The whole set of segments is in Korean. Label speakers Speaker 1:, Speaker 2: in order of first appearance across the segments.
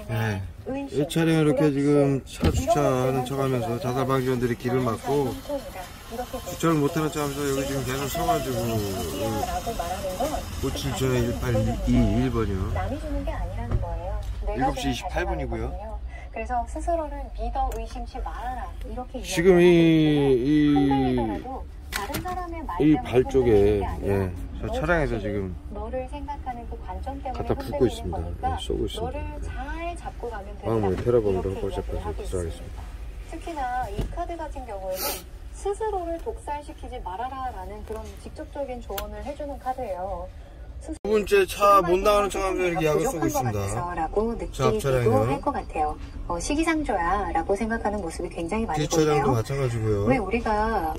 Speaker 1: 네. 이 차량 이렇게 지금 차 주차하는 척하면서 자살 방지원들이 길을 막고 주차를 못하는 척하면서 여기 지금 계속 서가지고 570-1821번이요. 7시 28분이고요.
Speaker 2: 그래서 스스로를 믿어 의심치 말아라. 이렇게
Speaker 1: 지금 이 발 쪽에 저 차량에서 지금
Speaker 2: 너를 생각하는 그 관점 때문에
Speaker 1: 갖다 붓고 있습니다. 쏘고 있습니다.
Speaker 2: 너를 잘 잡고 가면 된다.
Speaker 1: 마음을 테러범으로 헌법재판소에 기소하겠습니다.
Speaker 2: 특히나 이 카드 같은 경우에는 스스로를 독살시키지 말아라라는 그런 직접적인 조언을 해주는 카드예요.
Speaker 1: 두 번째 차 못 나가는 척하면서 이렇게 약을 쏘고 있습니다.
Speaker 2: 라고 느끼기도 할 것 같아요. 시기상조야 라고 생각하는 모습이 굉장히 많이 보이네요.
Speaker 1: 뒷차량도 마찬가지고요.
Speaker 2: 왜 우리가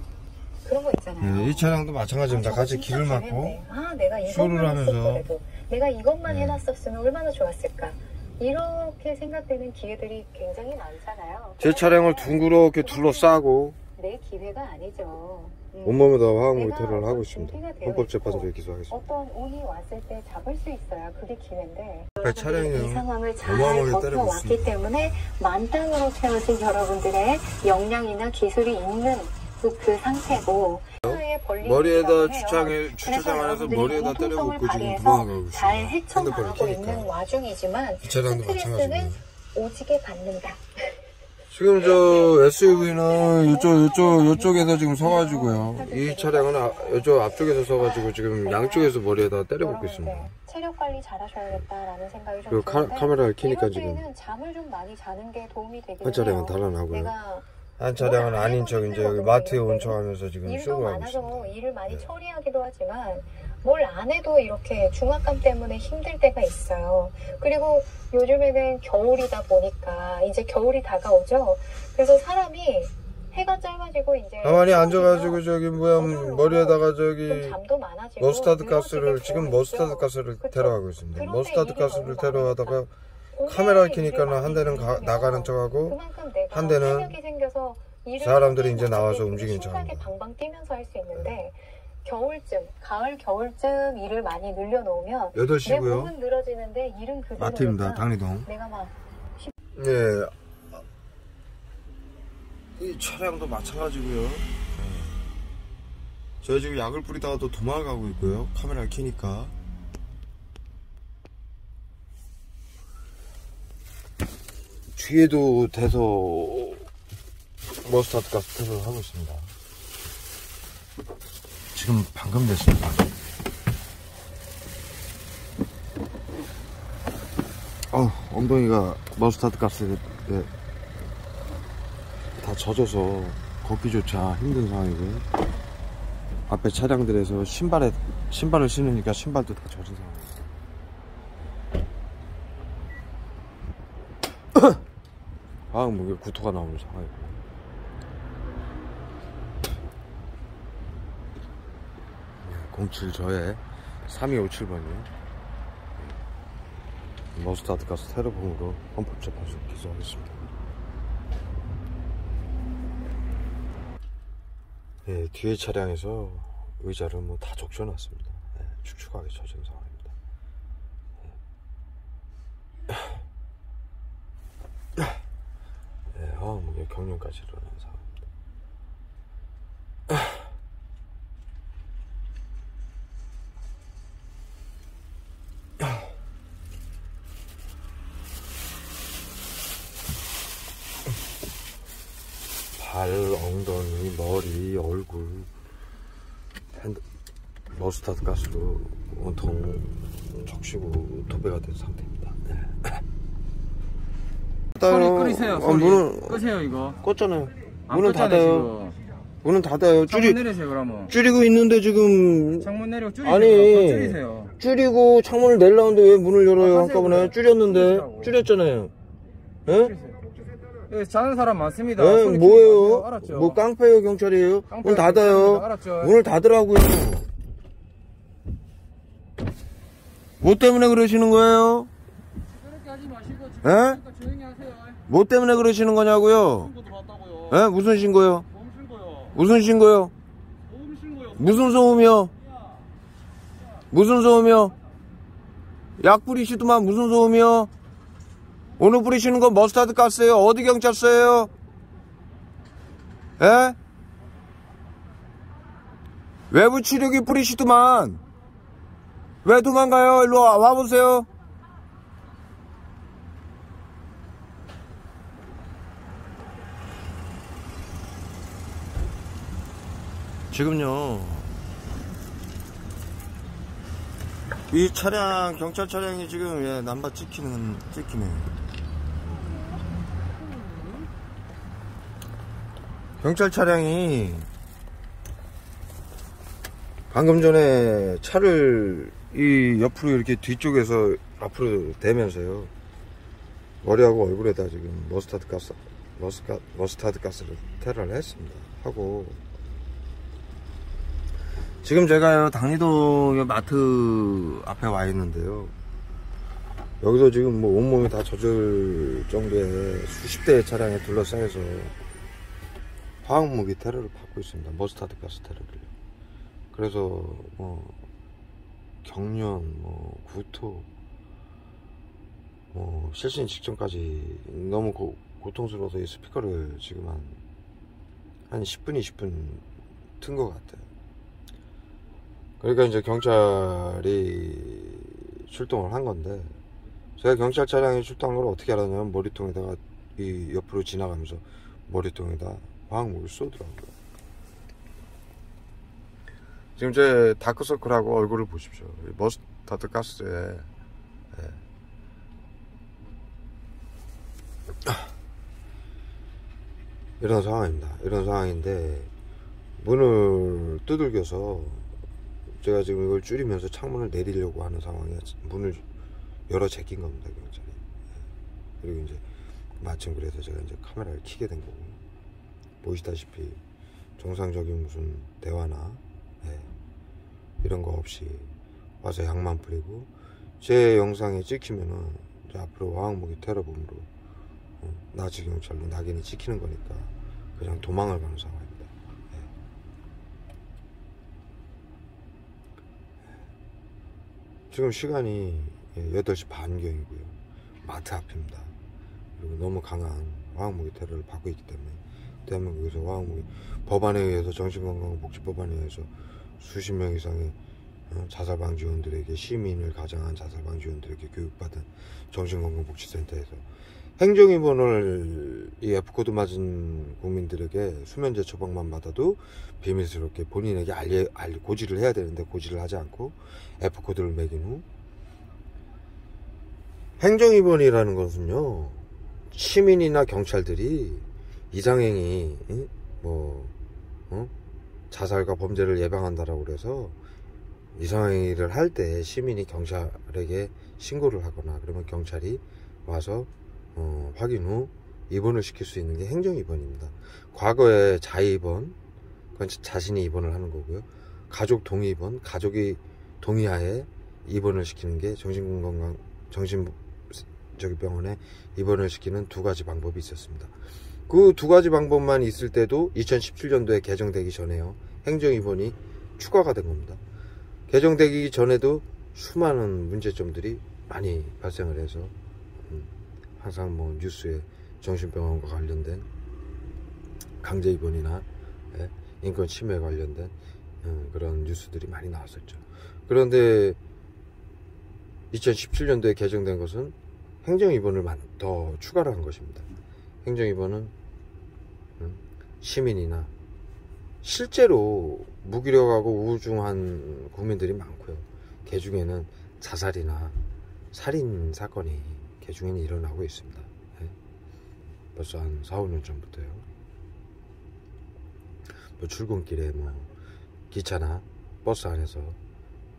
Speaker 2: 그런 거 있잖아요.
Speaker 1: 네, 이 차량도 마찬가지입니다. 같이 길을 막고 쇼를 하면서
Speaker 2: 내가 이것만 해놨었으면 얼마나 좋았을까. 이렇게 생각되는 기회들이 굉장히 많잖아요.
Speaker 1: 제 차량을 둥그렇게 둘러싸고
Speaker 2: 내 기회가 아니죠.
Speaker 1: 온몸에다 화학물 테러를 하고 있습니다. 헌법재판소에 기소하겠습니다.
Speaker 2: 어떤 운이 왔을 때 잡을 수 있어야 그게 기회인데
Speaker 1: 차량이요.
Speaker 2: 이 상황을 잘 버텨왔기 때문에 만땅으로 세우신 여러분들의 역량이나 기술이 있는 그 상태고
Speaker 1: 머리에다 주차장 안에서 머리에다 때려붓고 지금 도망가고 있습니다.
Speaker 2: 잘 헤쳐나가고 있는 와중이지만 스트레스는 오지게 받는다.
Speaker 1: 지금 저 SUV는 요쪽에서 지금 서가지고요. 이 차량은 이쪽 앞쪽에서 서가지고 지금 양쪽에서 머리에다 때려붓고 있습니다.
Speaker 2: 체력 관리 잘하셔야겠다라는 생각이 좀
Speaker 1: 드는데 카메라를 켜니까 지금
Speaker 2: 잠을 좀 많이 자는 게 도움이 되긴
Speaker 1: 한 차량은 달아나고요. 한 차량은 아닌 척 이제 여기 마트에 온 척하면서 지금 쇼를 하고 있습니다.
Speaker 2: 일을 많이 처리하기도 하지만 뭘 안 해도 이렇게 중압감 때문에 힘들 때가 있어요. 그리고 요즘에는 겨울이다 보니까 이제 겨울이 다가오죠. 그래서 사람이 해가 짧아지고 이제
Speaker 1: 가만히 앉아가지고 저기 머리에다가 저기
Speaker 2: 잠도 많아지고
Speaker 1: 머스타드 가스를 지금 머스타드 가스를 테러하고 있습니다. 머스타드 가스를 테러하다가 카메라를 켜니까는 한 대는 나가는 척하고 한 대는 사람들이 이제 나와서 움직이는 척합니다.
Speaker 2: 방방 뛰면서 할 수 있는데 가을 겨울쯤 일을 많이 늘려놓으면
Speaker 1: 8시고요.
Speaker 2: 내 몸은 늘어지는데 일은 그대로
Speaker 1: 마트입니다. 당리동.
Speaker 2: 내가 막
Speaker 1: 네. 이 차량도 마찬가지고요. 저희 지금 약을 뿌리다가 또 도망가고 있고요. 카메라를 켜니까. 뒤에도 대서 머스타드 가스 테러를 하고 있습니다. 지금 방금 됐습니다. 엉덩이가 머스타드 가스에 다 젖어서 걷기조차 힘든 상황이고요. 앞에 차량들에서 신발을 신으니까 신발도 다 젖은 상황입니다. 화학무게 구토가 나오는 상황이고요. 네, 07 저의 3257번이요. 머스타드 가스 테러범으로 헌법재판소에 기소하겠습니다. 네, 뒤에 차량에서 의자를 다 적셔놨습니다. 네, 축축하게 젖은 상황입니다. 네, 화학무게 경련까지 일어난 상황입니다. 발, 엉덩이, 머리, 얼굴 머스타드 가스로 온통 적시고 도배가 된 상태입니다. 네.
Speaker 3: 소리 끄세요. 소리
Speaker 1: 문은
Speaker 3: 끄세요. 이거
Speaker 1: 껐잖아요. 문은 닫아요. 문은 닫아요.
Speaker 3: 창문 내리세요. 그러면
Speaker 1: 줄이고 있는데 지금
Speaker 3: 창문 내리고 줄이세요.
Speaker 1: 아니
Speaker 3: 줄이세요.
Speaker 1: 줄이고 창문을 내려는데 왜 문을 열어요? 한꺼번에 줄였는데 줄였잖아요. 예?
Speaker 3: 여기 자는 사람 많습니다.
Speaker 1: 예? 뭐예요?
Speaker 3: 알았죠?
Speaker 1: 뭐 깡패요 경찰이에요? 문 닫아요.
Speaker 3: 알았죠?
Speaker 1: 문을 닫으라고요. 뭐 때문에 그러시는 거예요?
Speaker 3: 그렇게 하지 마시고
Speaker 1: 예?
Speaker 3: 조용히 하세요.
Speaker 1: 뭐 때문에 그러시는 거냐고요? 예? 무슨 신고요?
Speaker 3: 신고요.
Speaker 1: 무슨 신고요?
Speaker 3: 신고요.
Speaker 1: 무슨 소음이요? 무슨 소음이요? 약 뿌리시더만 무슨 소음이요? 오늘 뿌리시는 건 머스타드 가스예요. 어디 경찰서예요? 예? 외부 치료기 뿌리시더만. 왜 도망가요? 일로 와보세요. 지금요, 이 차량, 경찰 차량이 지금, 예, 남바 찍히네. 경찰 차량이 방금 전에 차를 이 옆으로 이렇게 뒤쪽에서 앞으로 대면서요, 머리하고 얼굴에다 지금 머스타드 가스를 테러를 했습니다. 하고, 지금 제가요, 당리동 마트 앞에 와 있는데요, 여기서 지금 뭐 온몸이 다 젖을 정도의 수십 대의 차량에 둘러싸여서 화학무기 테러를 받고 있습니다. 머스타드 가스 테러를. 그래서 뭐 경련, 뭐 구토, 뭐 실신 직전까지 너무 고통스러워서 이 스피커를 지금 한 10분, 20분 튼 것 같아요. 그러니까 이제 경찰이 출동을 한 건데, 제가 경찰 차량이 출동한 걸 어떻게 알았냐면, 머리통에다가 이 옆으로 지나가면서 머리통에다 화학무기를 쏘더라고요. 지금 제 다크서클하고 얼굴을 보십시오. 머스타드 가스에, 예. 이런 상황입니다. 이런 상황인데, 문을 두들겨서 제가 지금 이걸 줄이면서 창문을 내리려고 하는 상황이야. 문을 열어 제낀 겁니다, 경찰이. 그리고 이제 마침 그래서 제가 이제 카메라를 켜게 된 거고, 보시다시피 정상적인 무슨 대화나 이런 거 없이 와서 약만 뿌리고, 제 영상에 찍히면은 이제 앞으로 화학무기 테러범으로 나치 경찰로 낙인이 찍히는 거니까 그냥 도망을 가는 상황입니다. 지금 시간이 8시 반경이고요. 마트 앞입니다. 그리고 너무 강한 화학무기 테러를 받고 있기 때문에 대한민국에서 화학무기 법안에 의해서, 정신건강복지법안에 의해서 수십 명 이상의 자살방지원들에게, 시민을 가장한 자살방지원들에게 교육받은 정신건강복지센터에서 행정입원을 이 F코드 맞은 국민들에게 수면제 처방만 받아도 비밀스럽게 본인에게 고지를 해야 되는데 고지를 하지 않고 F코드를 매긴 후, 행정입원이라는 것은요, 시민이나 경찰들이 이상행위, 자살과 범죄를 예방한다라고 그래서 이상행위를 할 때 시민이 경찰에게 신고를 하거나 그러면 경찰이 와서 확인 후 입원을 시킬 수 있는 게 행정입원입니다. 과거에 자의입원, 그건 자신이 입원을 하는 거고요. 가족 동의입원, 가족이 동의하에 입원을 시키는 게 정신병원에 입원을 시키는 두 가지 방법이 있었습니다. 그 두 가지 방법만 있을 때도 2017년도에 개정되기 전에요, 행정입원이 추가가 된 겁니다. 개정되기 전에도 수많은 문제점들이 많이 발생을 해서 항상 뭐 뉴스에 정신병원과 관련된 강제 입원이나 인권 침해에 관련된 그런 뉴스들이 많이 나왔었죠. 그런데 2017년도에 개정된 것은 행정입원을 더 추가를 한 것입니다. 행정입원은 시민이나 실제로 무기력하고 우울증한 국민들이 많고요. 그 중에는 자살이나 살인 사건이 그 중에는 일어나고 있습니다. 벌써 한 4, 5년 전부터요. 뭐 출근길에 뭐 기차나 버스 안에서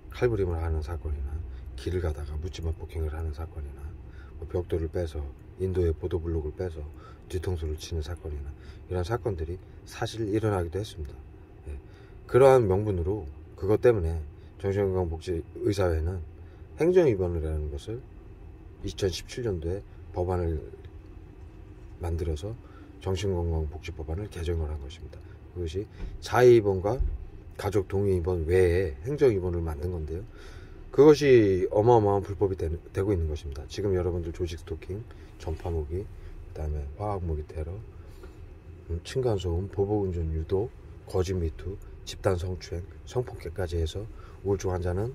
Speaker 1: 칼부림을 하는 사건이나, 길을 가다가 묻지마 폭행을 하는 사건이나, 뭐 벽돌을 빼서, 인도의 보도블록을 빼서 뒤통수를 치는 사건이나, 이런 사건들이 사실 일어나기도 했습니다. 그러한 명분으로, 그것 때문에 정신건강복지의사회는 행정입원이라는 것을 2017년도에 법안을 만들어서 정신건강복지법안을 개정을 한 것입니다. 그것이 자의입원과 가족 동의입원 외에 행정입원을 만든 건데요. 그것이 어마어마한 불법이 되고 있는 것입니다. 지금 여러분들 조직 스토킹, 전파무기, 그 다음에 화학무기 테러, 층간소음, 보복운전 유도, 거짓 미투, 집단 성추행, 성폭행까지 해서 우울증 환자는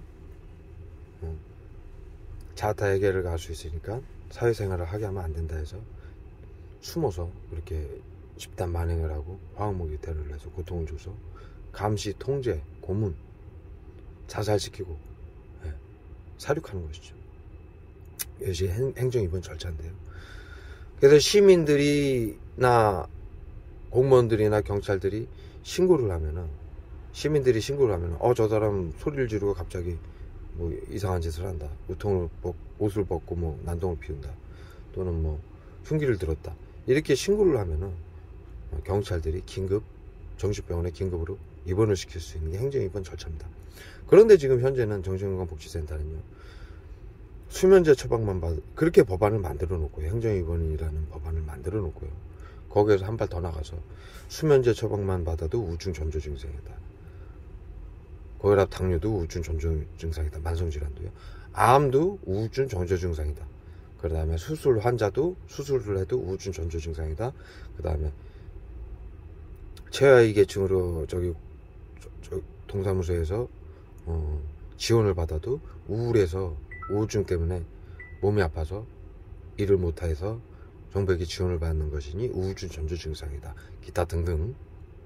Speaker 1: 자타 해결을 갈 수 있으니까 사회생활을 하게 하면 안 된다 해서 숨어서 그렇게 집단 만행을 하고 화학무기 테러를 해서 고통을 줘서 감시, 통제, 고문, 자살시키고 사륙하는 것이죠. 이것이 행정입원 절차인데요. 그래서 시민들이나 공무원들이나 경찰들이 신고를 하면은, 시민들이 신고를 하면은 저 사람 소리를 지르고 갑자기 뭐 이상한 짓을 한다, 옷을 벗고 뭐 난동을 피운다, 또는 뭐 흉기를 들었다, 이렇게 신고를 하면은 경찰들이 긴급 정신병원에 긴급으로 입원을 시킬 수 있는 게 행정입원 절차입니다. 그런데 지금 현재는 정신건강복지센터는요, 수면제 처방만 받, 그렇게 법안을 만들어 놓고요, 행정입원이라는 법안을 만들어 놓고요, 거기에서 한 발 더 나가서 수면제 처방만 받아도 우울증 전조 증상이다, 고혈압 당뇨도 우울증 전조 증상이다, 만성질환도요, 암도 우울증 전조 증상이다, 그 다음에 수술 환자도 수술을 해도 우울증 전조 증상이다, 그 다음에 최하위계층으로 동사무소에서 지원을 받아도 우울해서, 우울증 때문에 몸이 아파서 일을 못해서 정부에게 지원을 받는 것이니 우울증 전조 증상이다, 기타 등등.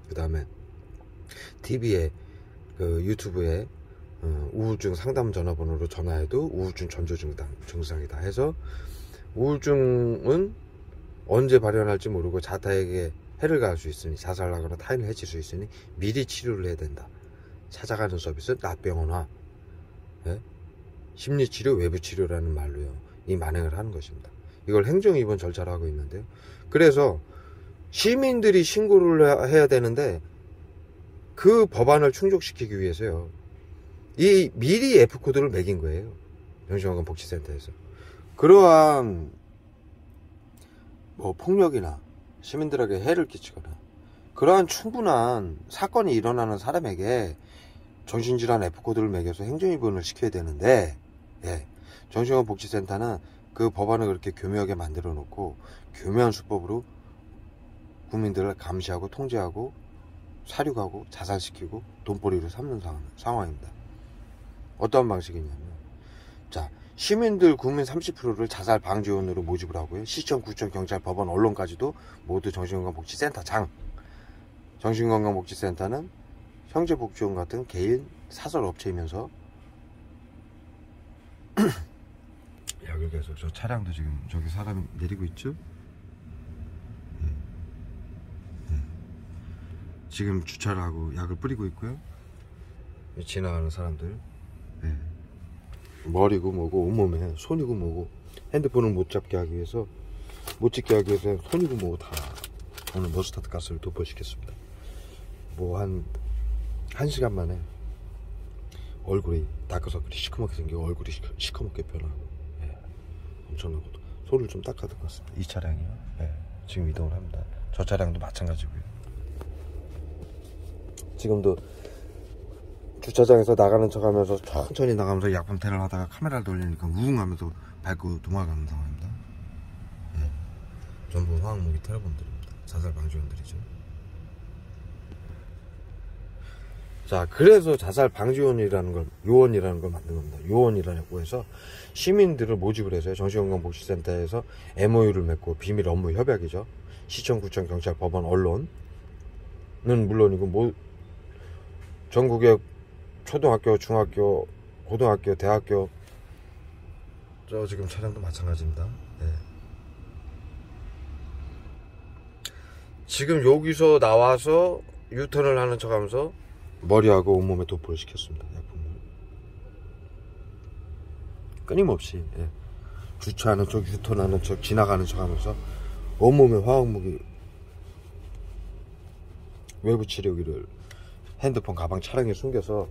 Speaker 1: 그 다음에 TV에 유튜브에 우울증 상담 전화번호로 전화해도 우울증 전조 증상이다 해서, 우울증은 언제 발현할지 모르고 자타에게 해를 가할 수 있으니, 자살하거나 타인을 해칠 수 있으니 미리 치료를 해야 된다. 찾아가는 서비스 낮병원화, 심리치료, 외부치료라는 말로요, 이 만행을 하는 것입니다. 이걸 행정입원 절차로 하고 있는데요. 그래서 시민들이 신고를 해야 되는데, 그 법안을 충족시키기 위해서요, 이 미리 F코드를 매긴 거예요, 정신건강복지센터에서. 그러한 뭐 폭력이나 시민들에게 해를 끼치거나 그러한 충분한 사건이 일어나는 사람에게 정신질환 F코드를 매겨서 행정입원을 시켜야 되는데, 정신건강복지센터는 그 법안을 그렇게 교묘하게 만들어 놓고 교묘한 수법으로 국민들을 감시하고 통제하고 사륙하고 자살시키고 돈벌이로 삼는 상황입니다. 어떤 방식이냐면, 자, 시민들 국민 30%를 자살 방지원으로 모집을 하고요, 시청, 구청, 경찰, 법원, 언론까지도 모두 정신건강복지센터장. 정신건강복지센터는 형제복지원 같은 개인 사설업체이면서 여기에서 저 차량도 지금 저기 사람이 내리고 있죠? 지금 주차를 하고 약을 뿌리고 있고요. 지나가는 사람들, 머리고 뭐고 온몸에 손이고 뭐고, 핸드폰을 못 잡게 하기 위해서, 못 찍게 하기 위해서 손이고 뭐고 다 오늘 머스타드 가스를 도포시켰습니다. 뭐 한 1시간 만에 얼굴이 다크서클이 시커멓게 생기고 얼굴이 시커멓게 변하고, 엄청나고, 손을 좀 닦아야 될 것 같습니다. 이 차량이요, 지금 이동을 합니다. 저 차량도 마찬가지고요. 지금도 주차장에서 나가는 척 하면서 천천히 나가면서 약품 테러를 하다가 카메라를 돌리니까 우웅 하면서 밟고 도망가는 상황입니다. 전부 화학무기 테러범들입니다. 자살 방지원들이죠. 자, 그래서 자살 방지원이라는 걸, 요원이라는 걸 만든 겁니다. 요원이라고 해서 시민들을 모집을 해서 정신건강복지센터에서 MOU를 맺고, 비밀 업무 협약이죠. 시청, 구청, 경찰, 법원, 언론은 물론이고, 전국의 초등학교, 중학교, 고등학교, 대학교, 저 지금 차량도 마찬가지입니다. 지금 여기서 나와서 유턴을 하는 척 하면서 머리하고 온몸에 도포를 시켰습니다. 약품을 끊임없이, 주차하는 척, 유턴하는 척, 지나가는 척 하면서 온몸에 화학무기, 외부 치료기를 핸드폰, 가방, 차량에 숨겨서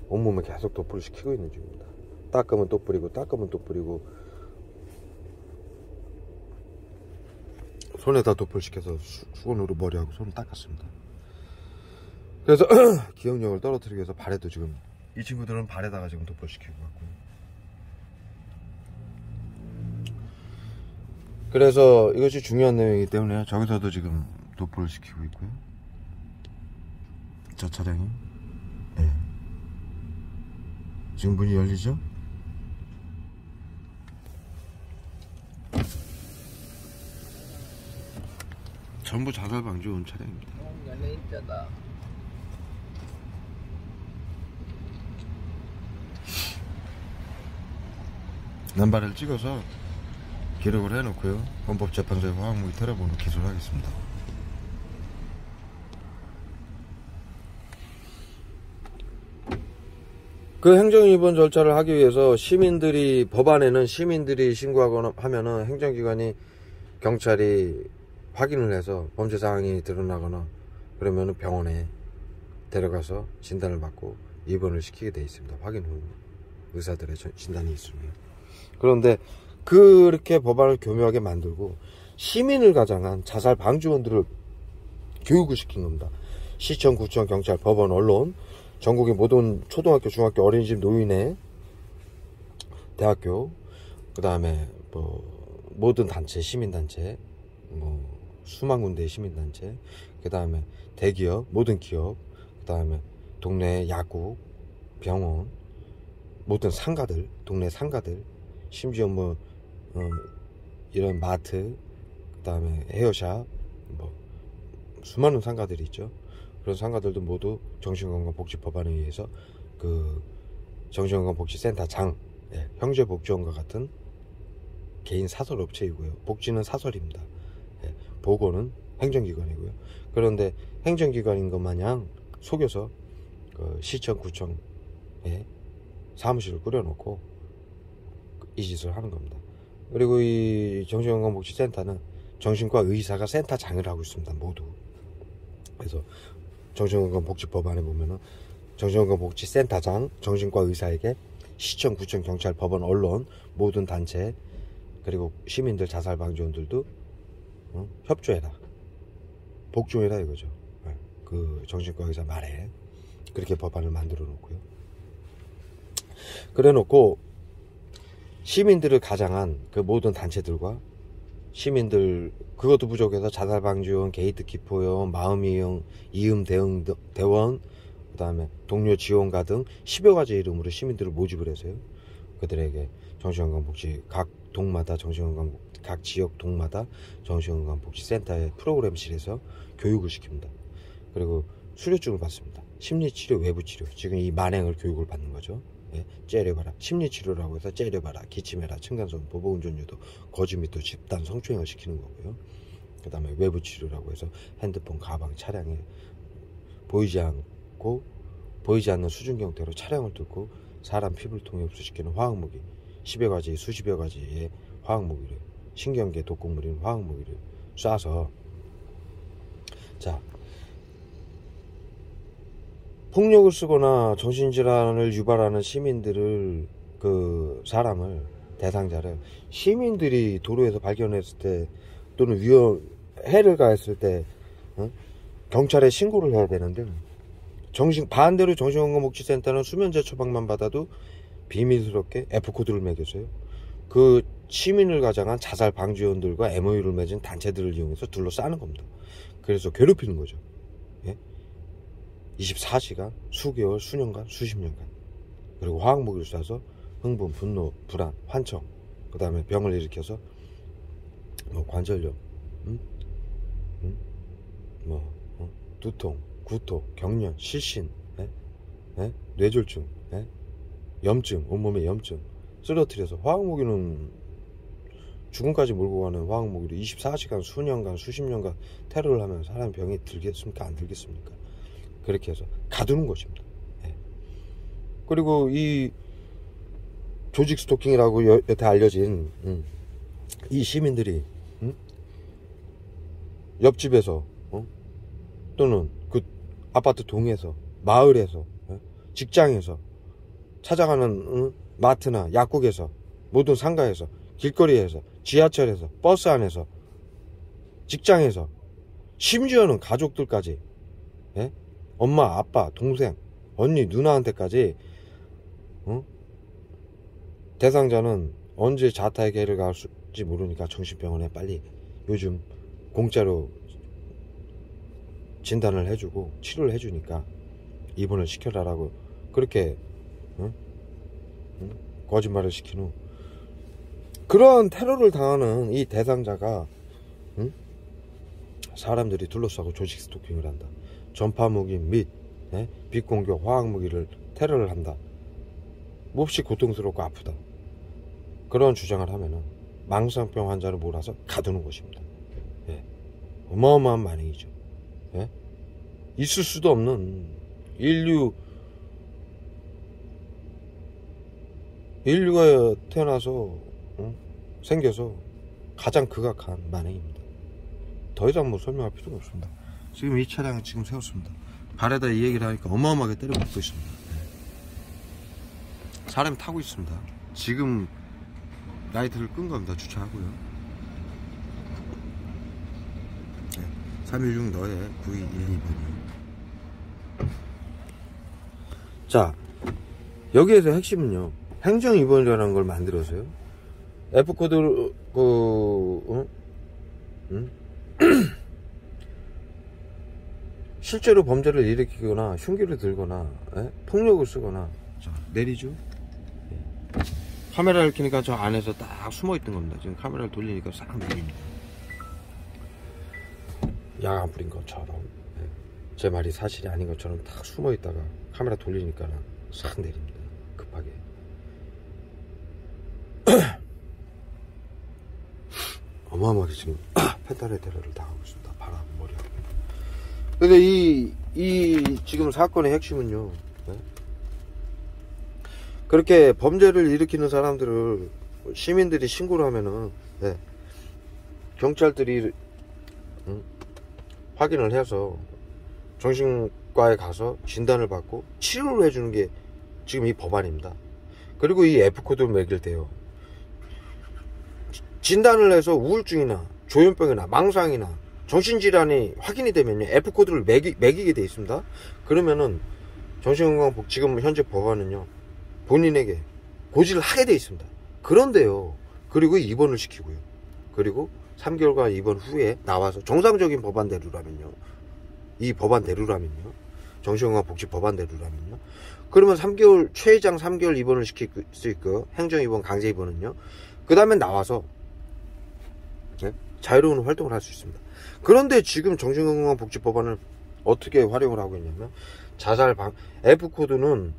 Speaker 1: 온몸에 계속 도포를 시키고 있는 중입니다. 닦으면 또 뿌리고, 닦으면 또 뿌리고, 손에다 도포를 시켜서 수건으로 머리하고 손을 닦았습니다. 그래서 기억력을 떨어뜨리기 위해서 발에도 지금 이 친구들은 발에다가 지금 도포시키고 갖고. 그래서 이것이 중요한 내용이기 때문에 저기서도 지금 도포를 시키고 있고요. 저 차량이. 네. 지금 문이 열리죠? 전부 자살 방지 온 차량입니다. 남발을 찍어서 기록을 해놓고요. 헌법재판소에 화학무기 테러번호 기소를 하겠습니다. 그 행정위반 절차를 하기 위해서 시민들이, 법안에는 시민들이 신고하거나 하면은 행정기관이, 경찰이 확인을 해서 범죄 사항이 드러나거나 그러면은 병원에 데려가서 진단을 받고 입원을 시키게 돼 있습니다. 확인 후 의사들의 진단이 있으면. 그런데 그렇게 법안을 교묘하게 만들고 시민을 가장한 자살 방지원들을 교육을 시킨 겁니다. 시청, 구청, 경찰, 법원, 언론, 전국의 모든 초등학교, 중학교, 어린이집, 노인회, 대학교, 그 다음에 뭐 모든 단체, 시민단체, 뭐 수만 군데의 시민단체, 그 다음에 대기업, 모든 기업, 그 다음에 동네 약국, 병원, 모든 상가들, 동네 상가들, 심지어 뭐 이런 마트, 그 다음에 헤어샵, 뭐 수많은 상가들이 있죠. 그런 상가들도 모두 정신건강복지법안에 의해서 그 정신건강복지센터장, 형제복지원과 같은 개인 사설업체이고요. 복지는 사설입니다. 보건은 행정기관이고요. 그런데 행정기관인 것 마냥 속여서 그 시청, 구청에 사무실을 꾸려놓고 이 짓을 하는 겁니다. 그리고 이 정신건강복지센터는 정신과 의사가 센터장을 하고 있습니다. 모두. 그래서 정신건강복지법안에 보면은 정신건강복지센터장, 정신과 의사에게 시청, 구청, 경찰, 법원, 언론, 모든 단체, 그리고 시민들, 자살방지원들도 협조해라, 복종해라 이거죠. 그 정신과 의사 말에 그렇게 법안을 만들어 놓고요. 그래 놓고 시민들을 가장한 그 모든 단체들과 시민들, 그것도 부족해서 자살방지원, 게이트키퍼원, 마음이용, 이음 대원, 그 다음에 동료 지원가 등 10여 가지 이름으로 시민들을 모집을 해서요. 그들에게 정신건강복지 각 동마다 각 지역 동마다 정신건강복지센터의 프로그램실에서 교육을 시킵니다. 그리고 수료증을 받습니다. 심리치료, 외부치료, 지금 이 만행을 교육을 받는 거죠. 째려봐라, 심리치료라고 해서 째려봐라, 기침해라, 층간소음, 보복운전유도, 거짓 및 집단 성추행을 시키는 거고요. 그 다음에 외부치료라고 해서 핸드폰, 가방, 차량에 보이지 않는 수증기 형태로 차량을 뚫고 사람 피부를 통해 흡수시키는 화학무기, 10여 가지, 수십여 가지의 화학무기를, 신경계 독극물인 화학무기를 쏴서, 자, 폭력을 쓰거나 정신질환을 유발하는 시민들을, 그 사람을, 대상자를 시민들이 도로에서 발견했을 때 또는 해를 가했을 때 경찰에 신고를 해야 되는데, 반대로 정신건강복지센터는 수면제 처방만 받아도 비밀스럽게 F코드를 매겨서요, 그 시민을 가장한 자살 방지원들과 MOU를 맺은 단체들을 이용해서 둘러싸는 겁니다. 그래서 괴롭히는 거죠. 24시간, 수개월, 수년간, 수십 년간. 그리고 화학무기를 쏴서 흥분, 분노, 불안, 환청, 그 다음에 병을 일으켜서 뭐 관절염, 두통, 구토, 경련, 실신, 뇌졸중, 염증, 온몸에 염증 쓰러뜨려서, 화학무기는 죽음까지 몰고 가는 화학무기로 24시간, 수년간, 수십 년간 테러를 하면 사람 병이 들겠습니까? 안 들겠습니까? 그렇게 해서 가두는 것입니다. 그리고 이 조직 스토킹이라고 여태 알려진 이 시민들이 옆집에서 또는 그 아파트 동에서, 마을에서, 직장에서, 찾아가는 마트나 약국에서, 모든 상가에서, 길거리에서, 지하철에서, 버스 안에서, 직장에서, 심지어는 가족들까지, 엄마, 아빠, 동생, 언니, 누나한테까지 대상자는 언제 자타의 해를 갈지 모르니까 정신병원에 빨리 요즘 공짜로 진단을 해주고 치료를 해주니까 입원을 시켜라라고 그렇게 거짓말을 시킨 후 그런 테러를 당하는 이 대상자가 사람들이 둘러싸고 조직 스토킹을 한다. 전파무기 및 빛공격 화학무기를 테러를 한다. 몹시 고통스럽고 아프다. 그런 주장을 하면은 망상병 환자를 몰아서 가두는 것입니다. 예. 어마어마한 만행이죠. 예? 있을 수도 없는 인류가 태어나서 생겨서 가장 극악한 만행입니다. 더 이상 뭐 설명할 필요가 없습니다. 지금 이 차량을 지금 세웠습니다. 발에다 이 얘기를 하니까 어마어마하게 때려 맞고 있습니다. 예. 사람이 타고 있습니다. 지금 라이트를 끈 겁니다. 주차하고요. 네. 316 너의 9212번이요. 자, 여기에서 핵심은요. 행정입원이라는 걸 만들어서요. F코드 실제로 범죄를 일으키거나 흉기를 들거나 폭력을 쓰거나. 자, 내리죠. 예. 카메라를 켜니까 저 안에서 딱 숨어있던 겁니다. 지금 카메라를 돌리니까 싹 내립니다. 약 안 뿌린 것처럼 제 말이 사실이 아닌 것처럼 딱 숨어있다가 카메라 돌리니까 싹 내립니다. 급하게. 어마어마하게 지금 펜타레 테러를 당하고 있습니다. 바람 머리하고. 근데 이 지금 사건의 핵심은요. 그렇게 범죄를 일으키는 사람들을 시민들이 신고를 하면은 경찰들이 확인을 해서 정신과에 가서 진단을 받고 치료를 해주는 게 지금 이 법안입니다. 그리고 이 F코드를 매길 때요. 진단을 해서 우울증이나 조현병이나 망상이나 정신질환이 확인이 되면요. F코드를 매기게 돼 있습니다. 그러면은 정신건강복 지금 현재 법안은요. 본인에게 고지를 하게 돼 있습니다. 그런데요. 그리고 입원을 시키고요. 그리고 3개월간 입원 후에 나와서 정상적인 법안대로라면요. 이 법안대로라면요. 정신건강복지 법안대로라면요. 그러면 3개월 최장 3개월 입원을 시킬 수 있고 행정입원 강제입원은요. 그 다음에 나와서 자유로운 활동을 할 수 있습니다. 그런데 지금 정신건강복지 법안을 어떻게 활용을 하고 있냐면 자살방 F코드는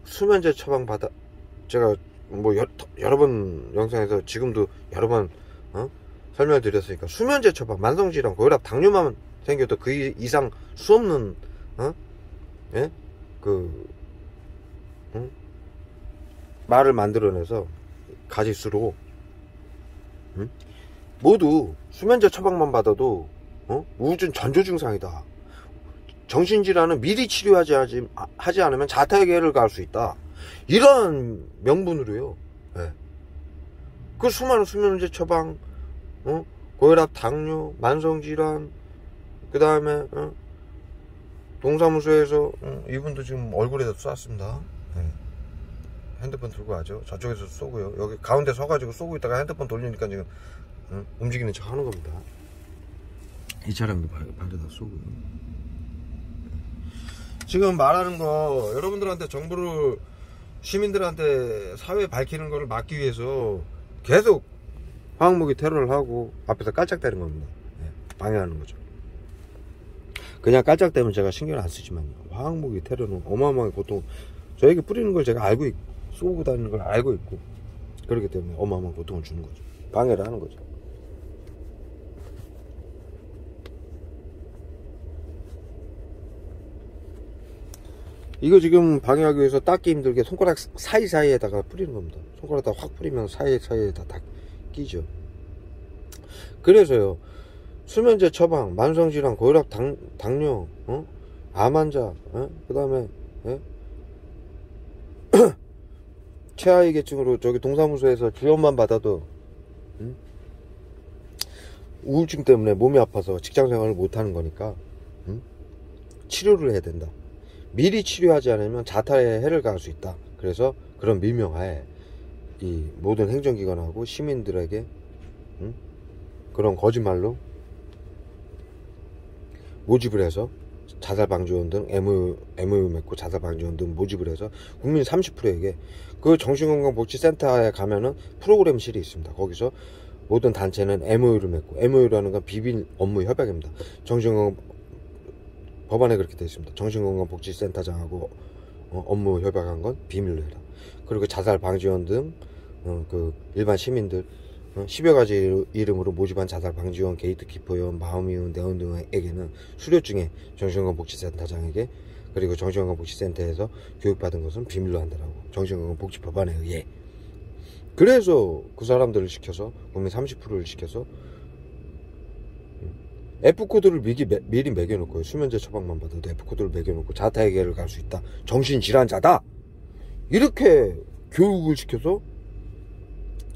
Speaker 1: 수면제 처방받아 제가 뭐 여러 번 영상에서 지금도 여러 번 설명을 드렸으니까 수면제 처방 만성질환 고혈압 당뇨만 생겨도 그 이상 수없는 말을 만들어내서 가짓수로 모두 수면제 처방만 받아도 우울증 전조 증상이다. 정신질환은 미리 치료하지 않으면 자타의 해를 가할 수 있다. 이런 명분으로요. 그 수많은 수면제 처방, 고혈압, 당뇨, 만성질환, 그 다음에 동사무소에서 이분도 지금 얼굴에다 쐈습니다. 핸드폰 들고 가죠. 저쪽에서 쏘고요. 여기 가운데 서가지고 쏘고 있다가 핸드폰 돌리니까 지금 움직이는 척 하는 겁니다. 이 차량도 발에다 쏘고요. 지금 말하는 거 여러분들한테 정보를 시민들한테 사회에 밝히는 거를 막기 위해서 계속 화학무기 테러를 하고 앞에서 깔짝대는 겁니다. 방해하는 거죠. 그냥 깔짝대면 제가 신경 안 쓰지만요. 화학무기 테러는 어마어마하게 고통 저에게 뿌리는 걸 제가 알고 있고 쏘고 다니는 걸 알고 있고 그렇기 때문에 어마어마한 고통을 주는 거죠. 방해를 하는 거죠. 이거 지금 방해하기 위해서 닦기 힘들게 손가락 사이사이에다가 뿌리는 겁니다. 손가락에다 확 뿌리면 사이사이에다 다 끼죠. 그래서요. 수면제 처방, 만성질환, 고혈압, 당뇨, 암 환자, 그 다음에 최하위계층으로 저기 동사무소에서 지원만 받아도 우울증 때문에 몸이 아파서 직장생활을 못하는 거니까 치료를 해야 된다. 미리 치료하지 않으면 자타의 해를 가할 수 있다. 그래서 그런 밀명하에 이 모든 행정기관하고 시민들에게 그런 거짓말로 모집을 해서 자살방지원 등 MOU 맺고 자살방지원 등 모집을 해서 국민 30%에게 그 정신건강복지센터에 가면은 프로그램실이 있습니다. 거기서 모든 단체는 MOU를 맺고, MOU라는 건 비밀 업무 협약입니다. 법안에 그렇게 되어 있습니다. 정신건강복지센터장하고 업무 협약한 건 비밀로 해라. 그리고 자살방지원 등 그 일반 시민들 10여 가지 이름으로 모집한 자살방지원, 게이트키퍼원, 마음이원, 내원 등에게는 수료증에 정신건강복지센터장에게, 그리고 정신건강복지센터에서 교육받은 것은 비밀로 한다라고, 정신건강복지법안에 의해. 그래서 그 사람들을 시켜서, 국민 30%를 시켜서 F코드를 미리 매겨놓고, 수면제 처방만 받아도 F코드를 매겨놓고 자타해결을 갈 수 있다, 정신질환자다, 이렇게 교육을 시켜서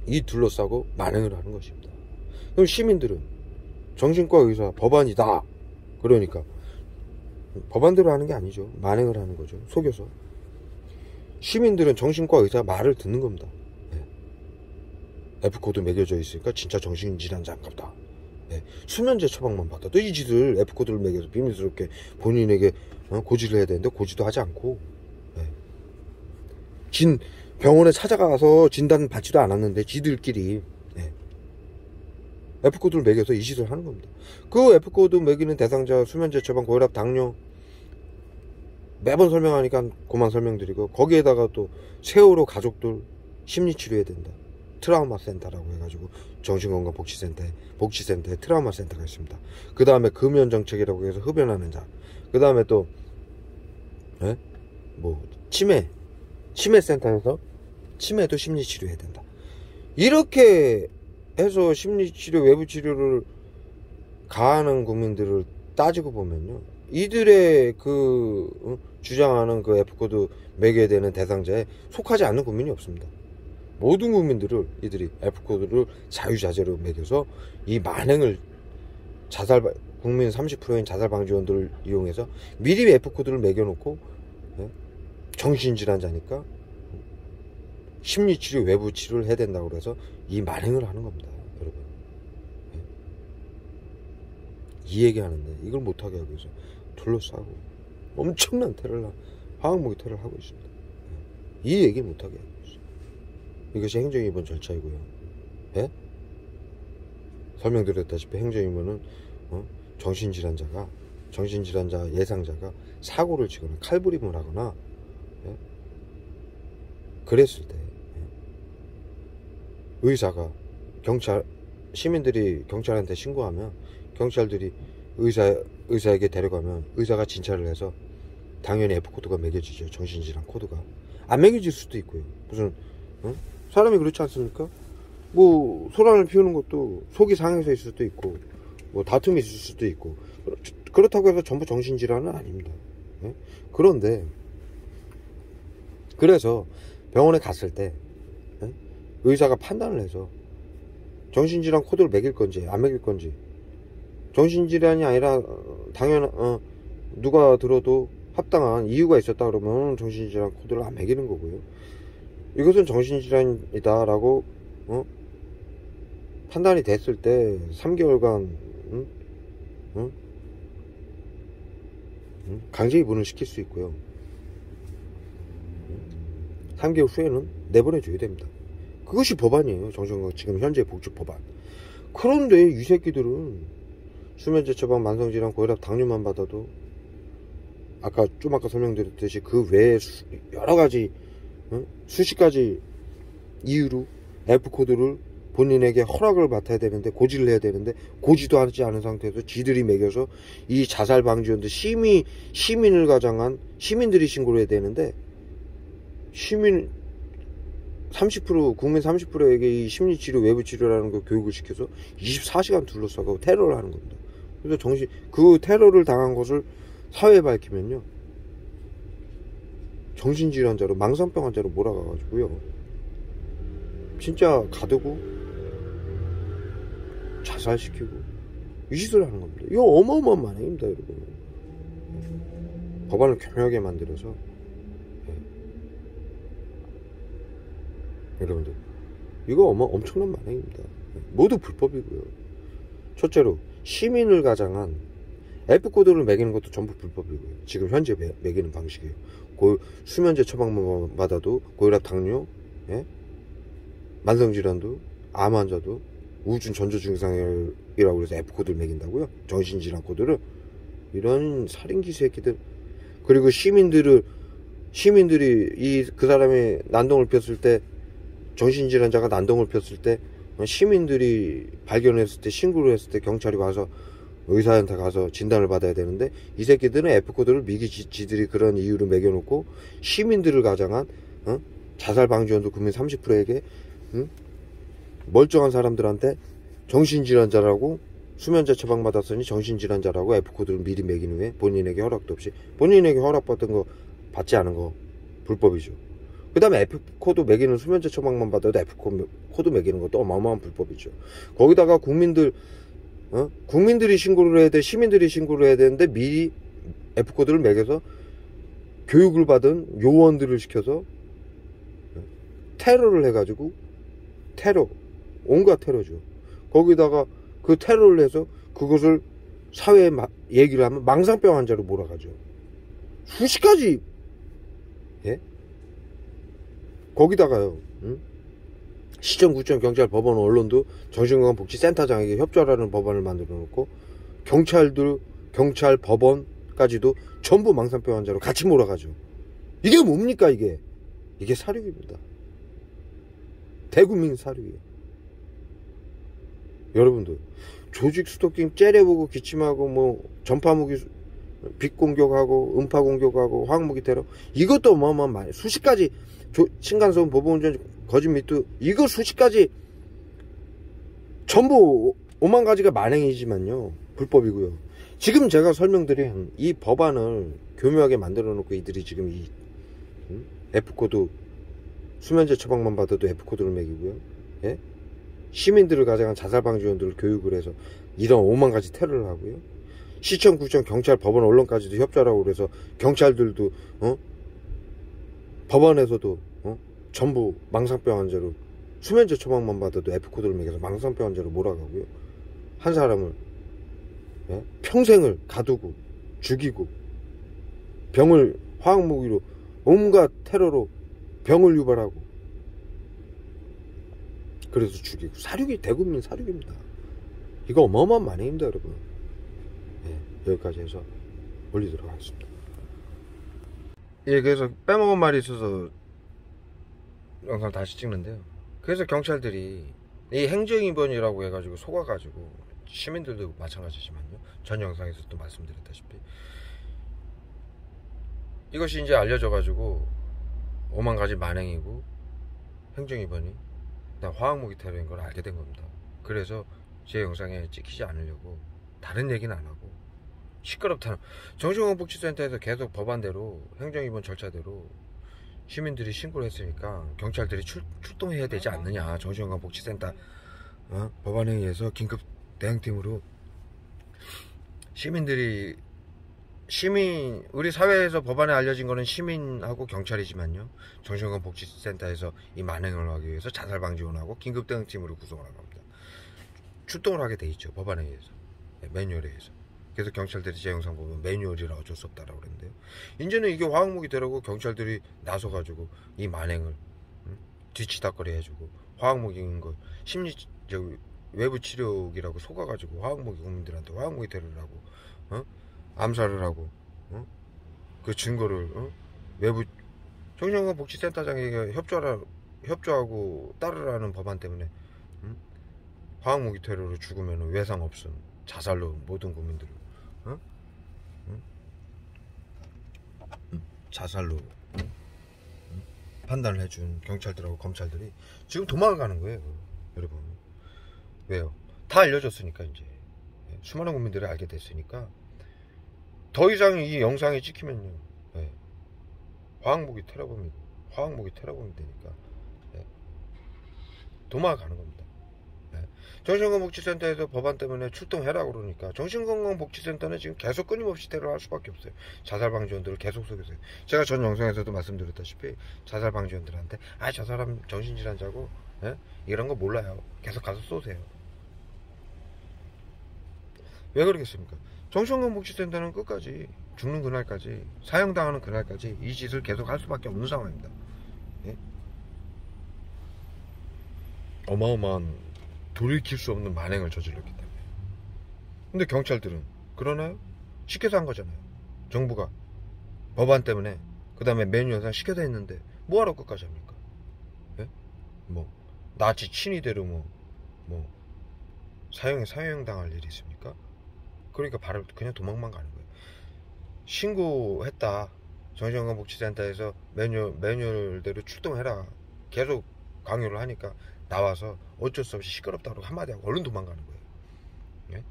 Speaker 1: 이 둘러싸고 만행을 하는 것입니다. 그럼 시민들은 정신과 의사 법안이다, 그러니까 법안대로 하는 게 아니죠. 만행을 하는 거죠. 속여서. 시민들은 정신과 의사 말을 듣는 겁니다. F코드 매겨져 있으니까 진짜 정신질환자인가 보다. 수면제 처방만 받아도 이 짓을 F코드를 매겨서 비밀스럽게 본인에게 고지를 해야 되는데 고지도 하지 않고, 병원에 찾아가서 진단 받지도 않았는데 지들끼리 F코드를 매겨서 이 짓을 하는 겁니다. 그 F코드 매기는 대상자 수면제 처방, 고혈압, 당뇨 매번 설명하니까 그만 설명드리고, 거기에다가 또 세월호 가족들 심리치료해야 된다, 트라우마 센터라고 해가지고 정신건강복지센터에 트라우마 센터가 있습니다. 그 다음에 금연정책이라고 해서 흡연하는 자, 그 다음에 또 치매 센터에서 치매도 심리치료해야 된다. 이렇게 해서 심리치료, 외부치료를 가하는 국민들을 따지고 보면요, 이들의 주장하는 그 F코드 매겨야 되는 대상자에 속하지 않는 국민이 없습니다. 모든 국민들을 이들이 F코드를 자유자재로 매겨서 이 만행을, 국민 30%인 자살방지원들을 이용해서 미리 F코드를 매겨놓고 정신질환자니까 심리치료, 외부치료를 해야 된다고 그래서 이 만행을 하는 겁니다, 여러분. 이 얘기하는데 이걸 못하게 하기 위해서 둘러싸고 엄청난 화학무기 테러를 하고 있습니다. 이 얘기 못하게 하고 있어요. 이것이 행정위반 절차이고요. 설명드렸다시피 행정위반은 정신질환자 예상자가 사고를 치거나 칼부림을 하거나 그랬을 때 의사가 시민들이 경찰한테 신고하면 경찰들이 의사에게 데려가면 의사가 진찰을 해서 당연히 F코드가 매겨지죠. 정신질환 코드가. 안 매겨질 수도 있고요. 무슨 사람이 그렇지 않습니까? 뭐 소란을 피우는 것도 속이 상해서 있을 수도 있고, 뭐 다툼이 있을 수도 있고, 그렇다고 해서 전부 정신질환은 아닙니다. 그런데 그래서 병원에 갔을 때 의사가 판단을 해서 정신질환 코드를 매길 건지 안 매길 건지, 정신질환이 아니라 누가 들어도 합당한 이유가 있었다 그러면 정신질환 코드를 안 매기는 거고요. 이것은 정신질환이다 라고 판단이 됐을 때 3개월간 강제 입원을 시킬 수 있고요. 3개월 후에는 내보내줘야 됩니다. 그것이 법안이에요. 정신건강 지금 현재 복지법안. 그런데 이 새끼들은 수면제 처방, 만성질환, 고혈압, 당뇨만 받아도 아까 설명드렸듯이 그 외에 여러가지 수십 가지 이유로 F코드를 본인에게 허락을 맡아야 되는데, 고지를 해야 되는데 고지도 하지 않은 상태에서 지들이 매겨서 이 자살방지원들 시민을 가장한 시민들이 신고를 해야 되는데, 국민 30%에게 이 심리치료, 외부치료라는 거 교육을 시켜서 24시간 둘러싸고 테러를 하는 겁니다. 그래서 그 테러를 당한 것을 사회에 밝히면요, 정신질환자로, 망상병 환자로 몰아가가지고요, 진짜 가두고 자살시키고 이 짓을 하는 겁니다. 이거 어마어마한 만행입니다, 여러분. 법안을 교묘하게 만들어서 여러분들 이거 엄청난 만행입니다. 모두 불법이고요. 첫째로 시민을 가장한 F코드를 매기는 것도 전부 불법이고요. 지금 현재 매기는 방식이에요. 수면제 처방만 받아도 고혈압, 당뇨, 예? 만성질환도, 암 환자도 우울증 전조 증상이라고 해서 F코드를 매긴다고요? 정신질환 코드를. 이런 살인기 새끼들. 그리고 시민들이 그 사람이 난동을 폈을 때, 정신질환자가 난동을 폈을 때 시민들이 발견했을 때, 신고를 했을 때 경찰이 와서 의사한테 가서 진단을 받아야 되는데, 이 새끼들은 F코드를 미리 지들이 그런 이유로 매겨놓고 시민들을 가장한 자살방지원도 국민 30%에게 멀쩡한 사람들한테 정신질환자라고 수면제 처방받았으니 정신질환자라고 F코드를 미리 매긴 후에 본인에게 허락도 없이, 본인에게 허락받은 거 받지 않은 거 불법이죠. 그 다음에 F코드 매기는, 수면제 처방만 받아도 F코드 매기는 것도 어마어마한 불법이죠. 거기다가 국민들이 신고를 해야 돼, 시민들이 신고를 해야 되는데 미리 F코드를 매겨서 교육을 받은 요원들을 시켜서 테러를 해가지고, 온갖 테러죠. 거기다가 그 테러를 해서 그것을 사회에 얘기를 하면 망상병 환자로 몰아가죠. 수십 가지. 예? 거기다가요, 시청, 구청, 경찰, 법원, 언론도 정신건강복지센터장에게 협조하라는 법안을 만들어 놓고, 경찰, 법원까지도 전부 망상병 환자로 같이 몰아가죠. 이게 뭡니까, 이게? 이게 사륙입니다. 대국민 사륙이에요. 여러분들, 조직 스토킹 째려보고 기침하고 전파무기 빛 공격하고 음파 공격하고 화학무기 테러, 이것도 어마어마한 많이, 수십 가지, 층간소음, 보복운전, 거짓 미투, 이거 수십 가지 전부 5만 가지가 만행이지만요, 불법이고요. 지금 제가 설명드린 이 법안을 교묘하게 만들어 놓고 이들이 지금 이 F코드, 수면제 처방만 받아도 F코드를 매기고요, 예? 시민들을 가장한 자살방지원들을 교육을 해서 이런 5만 가지 테러를 하고요. 시청, 구청, 경찰, 법원, 언론까지도 협조하라고 그래서 경찰들도 법원에서도 전부 망상병 환자로, 수면제 처방만 받아도 F코드를 매겨서 망상병 환자로 몰아가고요. 한 사람을, 예? 평생을 가두고 죽이고, 병을 화학무기로 온갖 테러로 병을 유발하고, 그래서 죽이고, 사륙이 대국민 사륙입니다. 이거 어마어마한 만행입니다, 여러분. 예, 여기까지 해서 올리도록 하겠습니다. 예, 그래서 빼먹은 말이 있어서 영상 다시 찍는데요. 그래서 경찰들이 이 행정입원이라고 해가지고 속아가지고, 시민들도 마찬가지지만요, 전 영상에서도 말씀드렸다시피 이것이 이제 알려져가지고 5만 가지 만행이고 행정입원이 그냥 화학무기 테러인 걸 알게 된 겁니다. 그래서 제 영상에 찍히지 않으려고 다른 얘기는 안 하고, 시끄럽다는, 정신건강복지센터에서 계속 법안대로, 행정입원 절차대로 시민들이 신고를 했으니까 경찰들이 출동해야 되지 않느냐. 정신건강복지센터 법안에 의해서 긴급 대응팀으로 우리 사회에서 법안에 알려진 거는 시민하고 경찰이지만요, 정신건강복지센터에서 이 만행을 하기 위해서 자살방지원하고 긴급대응팀으로 구성을 한 겁니다. 출동을 하게 돼 있죠, 법안에 의해서, 매뉴얼에 의해서. 그래서 경찰들이 제 영상 보면 매뉴얼이라 어쩔 수 없다라고 그랬는데요, 이제는 이게 화학무기 테러고 경찰들이 나서가지고 이 만행을 뒤치다거리 해주고, 화학무기인 거 외부 치료기라고 속아가지고 화학무기, 국민들한테 화학무기 테러를 하고 암살을 하고, 그 증거를 외부 정신건강복지센터장에게 협조하고 따르라는 법안 때문에 화학무기 테러로 죽으면 외상 없음, 자살로 모든 국민들을 자살로 판단을 해준 경찰들하고 검찰들이 지금 도망을 가는 거예요, 여러분. 왜요? 다 알려졌으니까, 이제 수많은 국민들이 알게 됐으니까 더 이상 이 영상이 찍히면요, 화학무기 테러범이 되니까 도망을 가는 겁니다. 정신건강복지센터에서 법안 때문에 출동해라 그러니까 정신건강복지센터는 지금 계속 끊임없이 테러를 할 수밖에 없어요. 자살방지원들을 계속 속여서요. 제가 전 영상에서도 말씀드렸다시피 자살방지원들한테 저 사람 정신질환자고 이런 거 몰라요. 계속 가서 쏘세요. 왜 그러겠습니까? 정신건강복지센터는 끝까지 죽는 그날까지, 사형당하는 그날까지 이 짓을 계속 할 수밖에 없는 상황입니다. 예? 어마어마한 돌이킬 수 없는 만행을 저질렀기 때문에. 근데 경찰들은 그러나요? 시켜서 한 거잖아요. 정부가 법안 때문에, 그 다음에 매뉴얼상 시켜서 했는데 뭐하러 끝까지 합니까? 예? 나치 친위대로 사형당할 일이 있습니까? 그러니까 바로 그냥 도망만 가는 거예요. 신고했다. 정신건강복지센터에서 매뉴얼대로 출동해라. 계속 강요를 하니까 나와서 어쩔 수 없이 시끄럽다고 한마디 하고 얼른 도망가는 거예요. 예?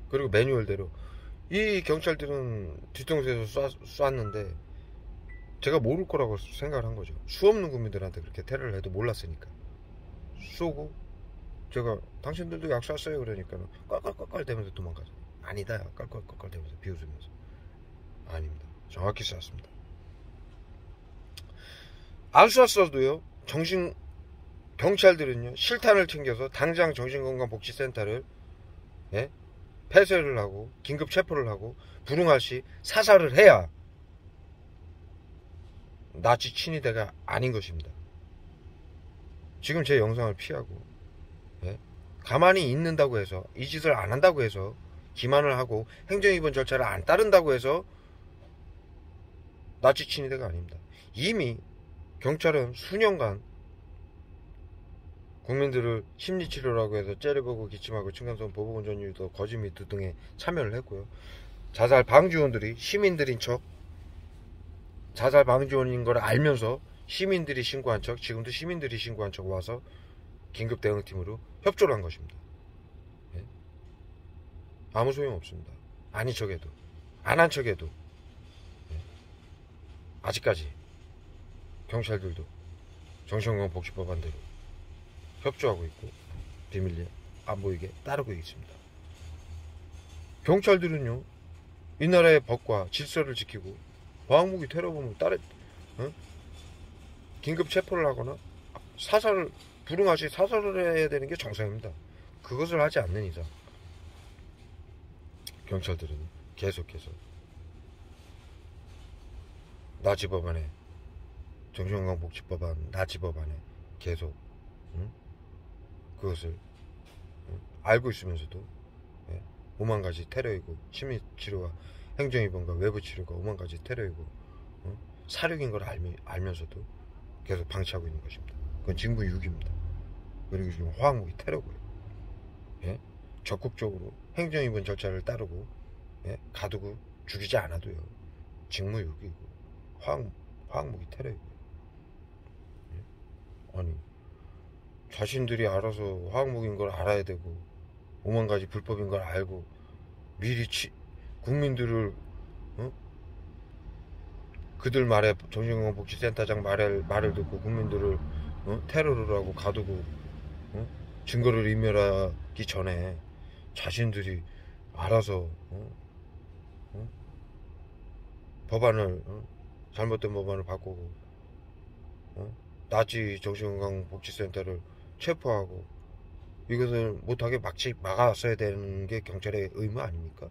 Speaker 1: 그리고 매뉴얼대로 이 경찰들은 뒤통수에서 쐈는데 제가 모를 거라고 생각을 한 거죠. 수없는 국민들한테 그렇게 테러를 해도 몰랐으니까 쏘고, 제가 당신들도 약 쐈어요 그러니까 껄껄껄껄 대면서 도망가죠. 아니다 껄껄껄껄 대면서 비웃으면서. 아닙니다. 정확히 쐈습니다. 안 쐈어도요, 경찰들은요 실탄을 챙겨서 당장 정신건강복지센터를 폐쇄를 하고 긴급 체포를 하고 불응할 시 사살을 해야 나치 친위대가 아닌 것입니다. 지금 제 영상을 피하고 가만히 있는다고 해서, 이 짓을 안 한다고 해서, 기만을 하고 행정위반 절차를 안 따른다고 해서 나치 친위대가 아닙니다. 이미 경찰은 수년간 국민들을 심리치료라고 해서 째려보고 기침하고 층간소음 보복운전 유도 거짓 미투 등에 참여를 했고요. 자살 방지원들이 시민들인 척, 자살 방지원인 걸 알면서 시민들이 신고한 척, 지금도 시민들이 신고한 척 와서 긴급 대응팀으로 협조를 한 것입니다. 아무 소용 없습니다. 아닌 척해도, 안 한 척해도 아직까지 경찰들도 정신건강복지법안대로 협조하고 있고 비밀리에 안 보이게 따르고 있습니다. 경찰들은요 이 나라의 법과 질서를 지키고 방어무기 테러범을 긴급 체포를 하거나 불응하시 사살을 해야 되는 게 정상입니다. 그것을 하지 않는 이상 경찰들은 계속해서 나치법안에, 정신건강복지법안, 나치법안에 계속 그것을 알고 있으면서도 5만 가지 테러이고 심리치료와 행정위반과 외부치료가 5만 가지 테러이고 사륙인 걸 알면서도 계속 방치하고 있는 것입니다. 그건 직무유기입니다. 그리고 지금 화학무기 테러고요. 적극적으로 행정위반 절차를 따르고 가두고 죽이지 않아도요 직무유기고 화학무기 테러이고요. 아니 자신들이 알아서 화학무기인 걸 알아야 되고 5만 가지 불법인 걸 알고 미리 국민들을 그들 말에, 정신건강복지센터장 말을 듣고 국민들을 테러를 하고 가두고 증거를 인멸하기 전에 자신들이 알아서 법안을 잘못된 법안을 바꾸고 나치 정신건강복지센터를 체포하고 이것을 못하게 막았어야 되는 게 경찰의 의무 아닙니까?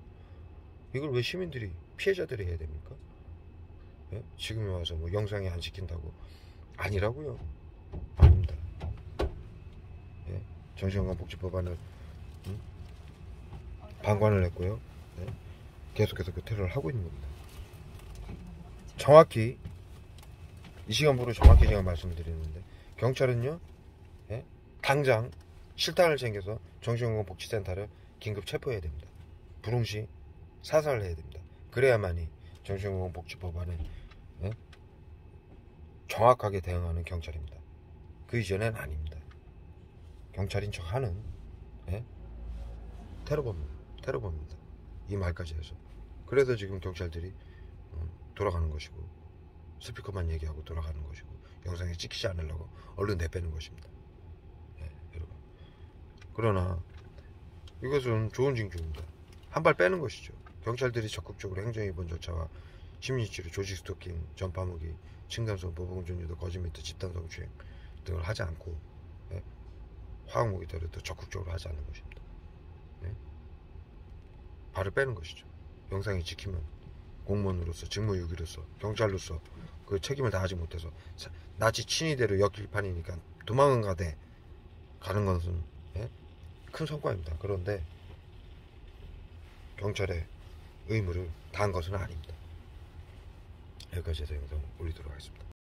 Speaker 1: 이걸 왜 시민들이, 피해자들이 해야 됩니까? 지금에 와서 영상이 안 지킨다고. 아니라고요. 아닙니다. 정신건강복지법안을 방관을 했고요. 계속해서 그 테러를 하고 있는 겁니다. 정확히 이 시간부로 정확히 제가 말씀드리는데 경찰은요 당장 실탄을 챙겨서 정신건강복지센터를 긴급 체포해야 됩니다. 불응시 사살을 해야 됩니다. 그래야만이 정신건강복지법안에 정확하게 대응하는 경찰입니다. 그 이전엔 아닙니다. 경찰인 척하는 테러범입니다. 이 말까지 해서. 그래서 지금 경찰들이 돌아가는 것이고 스피커만 얘기하고 돌아가는 것이고 영상에 찍히지 않으려고 얼른 내빼는 것입니다. 여러분 그러나 이것은 좋은 징조입니다. 한 발 빼는 것이죠. 경찰들이 적극적으로 행정위반 절차와 심리치료, 조직 스토킹, 전파무기, 층간소음, 보복운전 유도, 거짓말도, 집단 성추행 등을 하지 않고 화학무기 대로도 적극적으로 하지 않는 것입니다. 발을 빼는 것이죠. 영상이 찍히면 공무원으로서, 직무유기로서, 경찰로서 그 책임을 다하지 못해서 나치 친위대로 엮일 판이니까 도망은 가되 가는 것은 큰 성과입니다. 그런데 경찰의 의무를 다한 것은 아닙니다. 여기까지 해서 영상 올리도록 하겠습니다.